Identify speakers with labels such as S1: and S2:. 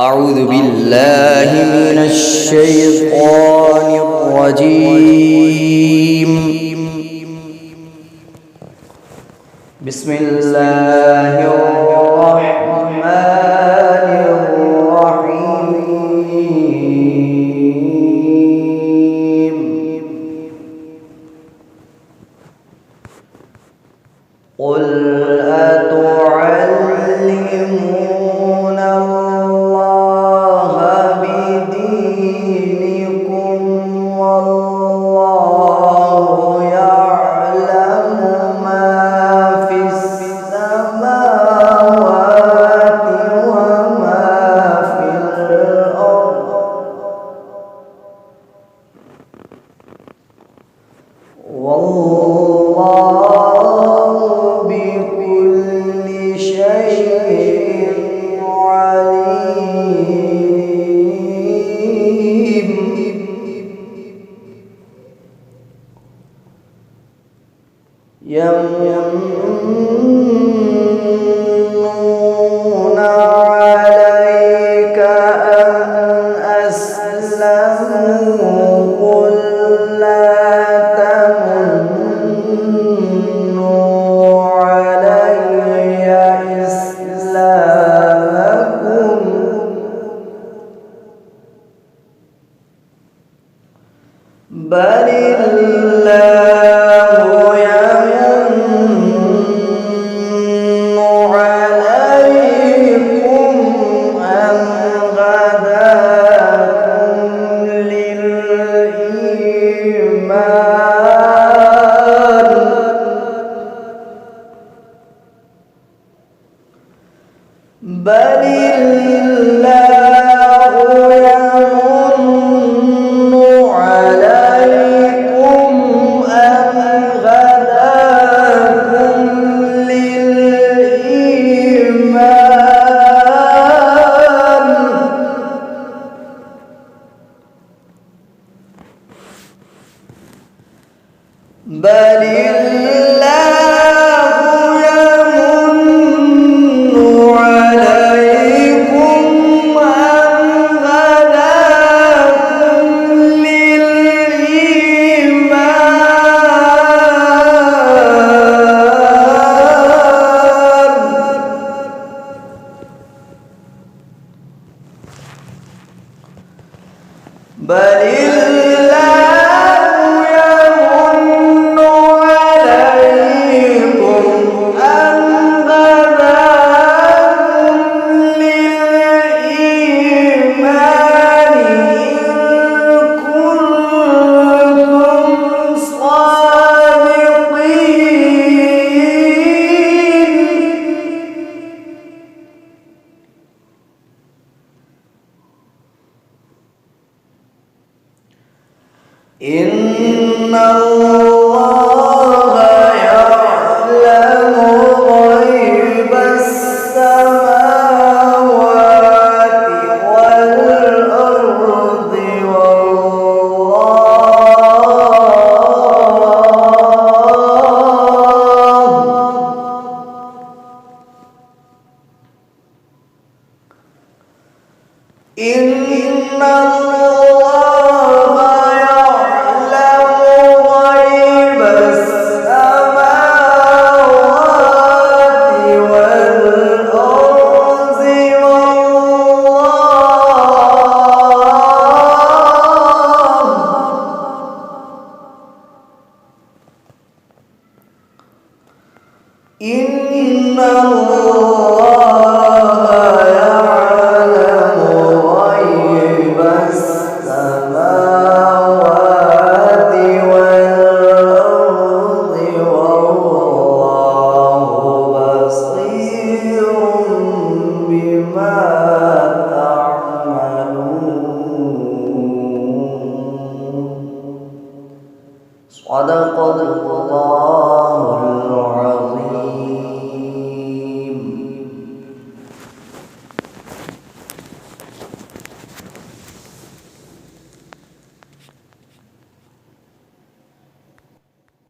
S1: أعوذ بالله من الشيطان الرجيم. بسم الله الرحمن الرحيم. قل أتعلمون الله بدينكم والله يعلم ما في السماوات وما في الأرض والله بكل شيء عليم. يمنون عليك أن أسلموا قل لا تمنوا علي إسلامكم بل الله يمن عليكم أن هداكم للإيمان بل الله يمن عليكم أن هداكم للإيمان بل الله يمن عليكم أن هداكم للإيمان بل الله يمن عليكم أن هداكم للإيمان إن كنتم صادقين. إن الله يعلم غيب السماوات والأرض إن الله يعلم غيب السماوات والأرض والله إن الله